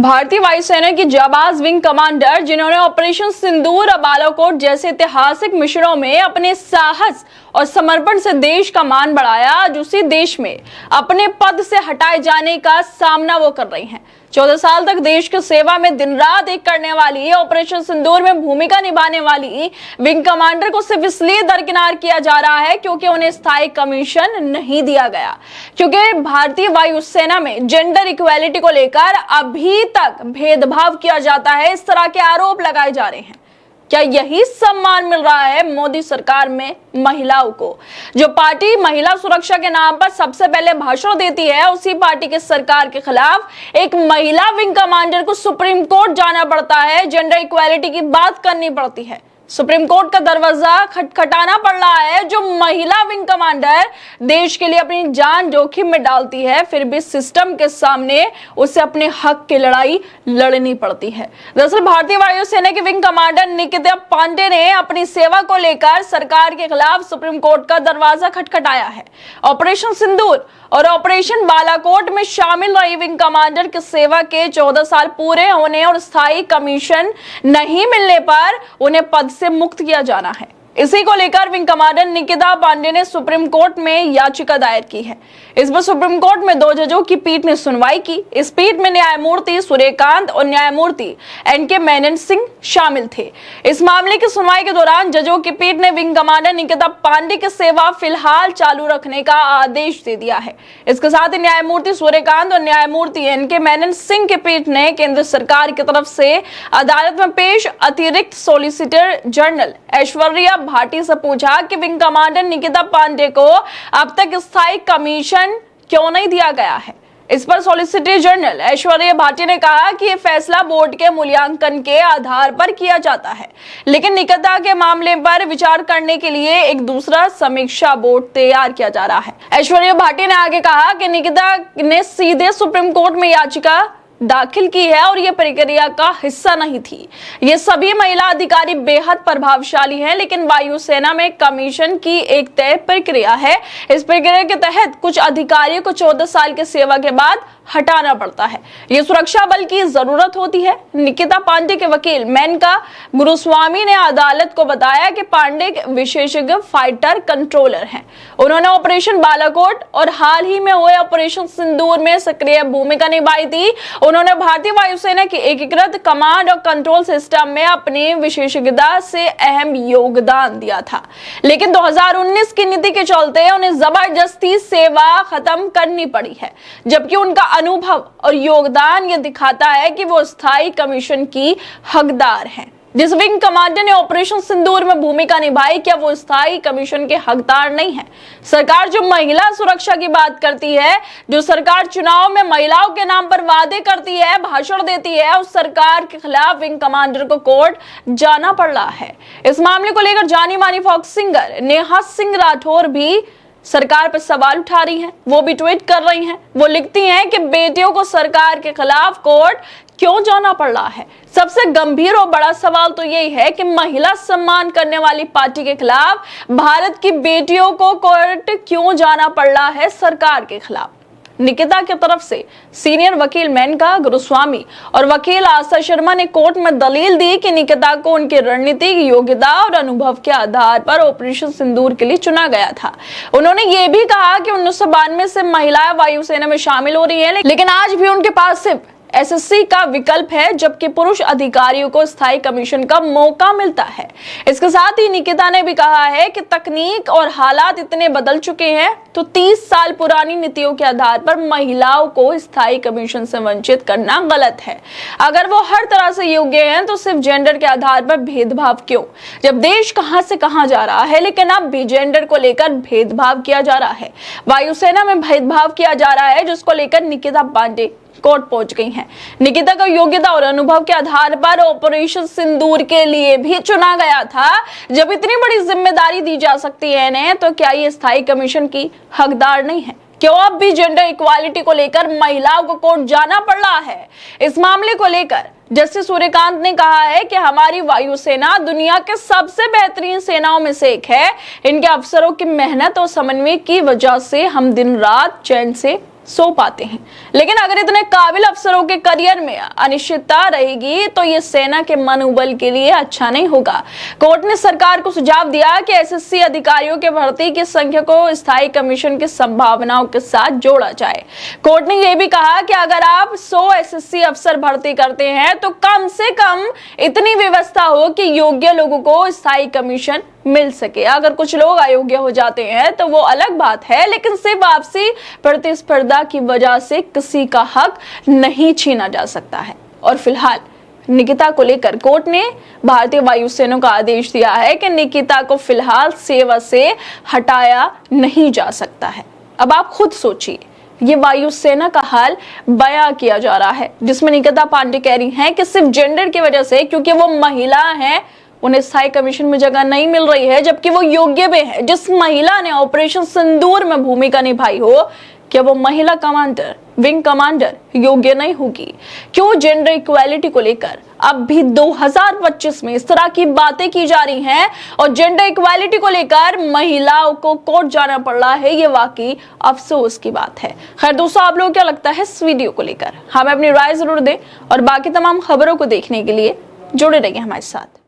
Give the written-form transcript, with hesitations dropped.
भारतीय वायुसेना की जाबाज विंग कमांडर जिन्होंने ऑपरेशन सिंदूर और बालाकोट जैसे ऐतिहासिक मिशनों में अपने साहस और समर्पण से देश का मान बढ़ाया, आज उसी देश में अपने पद से हटाए जाने का सामना वो कर रही हैं। 14 साल तक देश की सेवा में दिन रात एक करने वाली, ऑपरेशन सिंदूर में भूमिका निभाने वाली विंग कमांडर को सिर्फ इसलिए दरकिनार किया जा रहा है क्योंकि उन्हें स्थायी कमीशन नहीं दिया गया, क्योंकि भारतीय वायुसेना में जेंडर इक्वालिटी को लेकर अभी तक भेदभाव किया जाता है। इस तरह के आरोप लगाए जा रहे हैं। क्या यही सम्मान मिल रहा है मोदी सरकार में महिलाओं को? जो पार्टी महिला सुरक्षा के नाम पर सबसे पहले भाषण देती है, उसी पार्टी के सरकार के खिलाफ एक महिला विंग कमांडर को सुप्रीम कोर्ट जाना पड़ता है, जेंडर इक्वालिटी की बात करनी पड़ती है, सुप्रीम कोर्ट का दरवाजा खटखटाना पड़ रहा है। जो महिला विंग कमांडर देश के लिए अपनी जान जोखिम में डालती है, फिर भी सिस्टम के सामने उसे अपने हक की लड़ाई लड़नी पड़ती है। दरअसल भारतीय वायुसेना के विंग कमांडर निकिता पांडे ने अपनी सेवा को लेकर सरकार के खिलाफ सुप्रीम कोर्ट का दरवाजा खटखटाया है। ऑपरेशन सिंदूर और ऑपरेशन बालाकोट में शामिल रही विंग कमांडर की सेवा के 14 साल पूरे होने और स्थायी कमीशन नहीं मिलने पर उन्हें पद से मुक्त किया जाना है। इसी को लेकर विंग कमांडर निकिता पांडे ने सुप्रीम कोर्ट में याचिका दायर की है। इस पर सुप्रीम कोर्ट में 2 जजों की पीठ ने सुनवाई की। इस पीठ में न्यायमूर्ति सूर्यकांत और न्यायमूर्ति एनके मेनन सिंह शामिल थे। इस मामले की सुनवाई के दौरान जजों की पीठ ने विंग कमांडर निकिता पांडे की सेवा फिलहाल चालू रखने का आदेश दे दिया है। इसके साथ ही न्यायमूर्ति सूर्यकांत और न्यायमूर्ति एनके मेनन सिंह की पीठ ने केंद्र सरकार की तरफ से अदालत में पेश अतिरिक्त सॉलिसिटर जनरल ऐश्वर्या भाटी से पूछा कि विंग कमांडर निकिता पांडे को अब तक स्थायी कमीशन क्यों नहीं दिया गया है। इस पर सॉलिसिटर जनरल ऐश्वर्या भाटी ने कहा कि यह फैसला बोर्ड के मूल्यांकन के आधार पर किया जाता है, लेकिन निकिता के मामले पर विचार करने के लिए एक दूसरा समीक्षा बोर्ड तैयार किया जा रहा है। ऐश्वर्या भाटी ने आगे कहा कि निकिता ने सीधे सुप्रीम कोर्ट में याचिका दाखिल की है और यह प्रक्रिया का हिस्सा नहीं थी। ये सभी महिला अधिकारी बेहद प्रभावशाली हैं, लेकिन वायुसेना में कमीशन की एक तय प्रक्रिया है। इस प्रक्रिया के तहत कुछ अधिकारियों को 14 साल की सेवा के बाद हटाना पड़ता है। ये सुरक्षा बल की जरूरत होती है। निकिता पांडे के वकील मेनका गुरुस्वामी ने अदालत को बताया कि पांडे विशेषज्ञ फाइटर कंट्रोलर हैं। उन्होंने ऑपरेशन बालाकोट और हाल ही में हुए ऑपरेशन सिंदूर में सक्रिय भूमिका निभाई थी। उन्होंने भारतीय वायुसेना की एकीकृत कमांड और कंट्रोल सिस्टम में अपनी विशेषज्ञता से अहम योगदान दिया था, लेकिन 2019 की नीति के चलते उन्हें जबरदस्ती सेवा खत्म करनी पड़ी है, जबकि उनका अनुभव और योगदान ये दिखाता है कि वो स्थायी कमीशन की हकदार हैं। जिस विंग कमांडर ने ऑपरेशन सिंदूर में भूमिका निभाई, क्या वो स्थायी कमीशन के हकदार नहीं है? सरकार जो महिला सुरक्षा की बात करती है, जो सरकार चुनाव में महिलाओं के नाम पर वादे करती है, भाषण देती है, उस सरकार के खिलाफ विंग कमांडर को कोर्ट जाना पड़ रहा है। इस मामले को लेकर जानी मानी फोक सिंगर नेहा सिंह राठौर भी सरकार पर सवाल उठा रही हैं। वो भी ट्वीट कर रही हैं। वो लिखती हैं कि बेटियों को सरकार के खिलाफ कोर्ट क्यों जाना पड़ रहा है? सबसे गंभीर और बड़ा सवाल तो यही है कि महिला सम्मान करने वाली पार्टी के खिलाफ भारत की बेटियों को कोर्ट क्यों जाना पड़ रहा है सरकार के खिलाफ? निकिता की तरफ से सीनियर वकील मेनका गुरुस्वामी और वकील आशा शर्मा ने कोर्ट में दलील दी कि निकिता को उनकी रणनीतिक योग्यता और अनुभव के आधार पर ऑपरेशन सिंदूर के लिए चुना गया था। उन्होंने ये भी कहा कि 1992 से महिलाएं वायुसेना में शामिल हो रही हैं, लेकिन आज भी उनके पास सिर्फ एसएससी का विकल्प है, जबकि पुरुष अधिकारियों को स्थायी कमीशन का मौका मिलता है। इसके साथ ही निकिता ने भी कहा है कि तकनीक और हालात इतने बदल चुके हैं, तो 30 साल पुरानी नीतियों के आधार पर महिलाओं को स्थायी कमीशन से वंचित करना गलत है। अगर वो हर तरह से योग्य हैं, तो सिर्फ जेंडर के आधार पर भेदभाव क्यों? जब देश कहां से कहां जा रहा है, लेकिन अब भी जेंडर को लेकर भेदभाव किया जा रहा है। वायुसेना में भेदभाव किया जा रहा है, जिसको लेकर निकिता पांडे कोर्ट पहुंच गई हैं। निकिता को योग्यता और अनुभव के आधार पर ऑपरेशन सिंदूर के लिए भी चुना गया था। जब इतनी बड़ी जिम्मेदारी दी जा सकती है इन्हें, तो क्या ये स्थायी कमीशन की हकदार नहीं है? क्यों अब भी जेंडर इक्वालिटी को लेकर महिलाओं को कोर्ट जाना पड़ रहा है? इस मामले को लेकर जस्टिस सूर्यकांत ने कहा है कि हमारी वायुसेना दुनिया के सबसे बेहतरीन सेनाओं में से एक है। इनके अफसरों की मेहनत और समन्वय की वजह से हम दिन रात चैन से सो पाते हैं। लेकिन अगर इतने काबिल अफसरों के करियर में अनिश्चितता रहेगी तो ये सेना के मनोबल के लिए अच्छा नहीं होगा। कोर्ट ने सरकार को सुझाव दिया कि एसएससी अधिकारियों के भर्ती की संख्या को स्थायी कमीशन की संभावनाओं के साथ जोड़ा जाए। कोर्ट ने यह भी कहा कि अगर आप 100 एसएससी अफसर भर्ती करते हैं तो कम से कम इतनी व्यवस्था हो कि योग्य लोगों को स्थायी कमीशन मिल सके। अगर कुछ लोग अयोग्य हो जाते हैं तो वो अलग बात है, लेकिन सिर्फ आपसी प्रतिस्पर्धा की वजह से किसी का हक नहीं छीना जा सकता है। और फिलहाल निकिता को लेकर कोर्ट ने भारतीय वायुसेना को आदेश दिया है कि निकिता को फिलहाल सेवा से हटाया नहीं जा सकता है। अब आप खुद सोचिए, ये वायुसेना का हाल बयां किया जा रहा है, जिसमें निकिता पांडे कह रही हैं कि सिर्फ जेंडर की वजह से, क्योंकि वो महिला हैं, उन्हें स्थायी कमीशन में जगह नहीं मिल रही है, जबकि वो योग्य भी है। जिस महिला ने ऑपरेशन सिंदूर में भूमिका निभाई हो, क्या वो महिला कमांडर, विंग कमांडर योग्य नहीं होगी? क्यों जेंडर इक्वालिटी को लेकर अब भी 2025 में इस तरह की बातें की जा रही हैं और जेंडर इक्वालिटी को लेकर महिलाओं को कोर्ट जाना पड़ रहा है? ये वाकई अफसोस की बात है। खैर दोस्तों, आप लोगों को क्या लगता है इस वीडियो को लेकर? हमें अपनी राय जरूर दें और बाकी तमाम खबरों को देखने के लिए जुड़े रहिए हमारे साथ।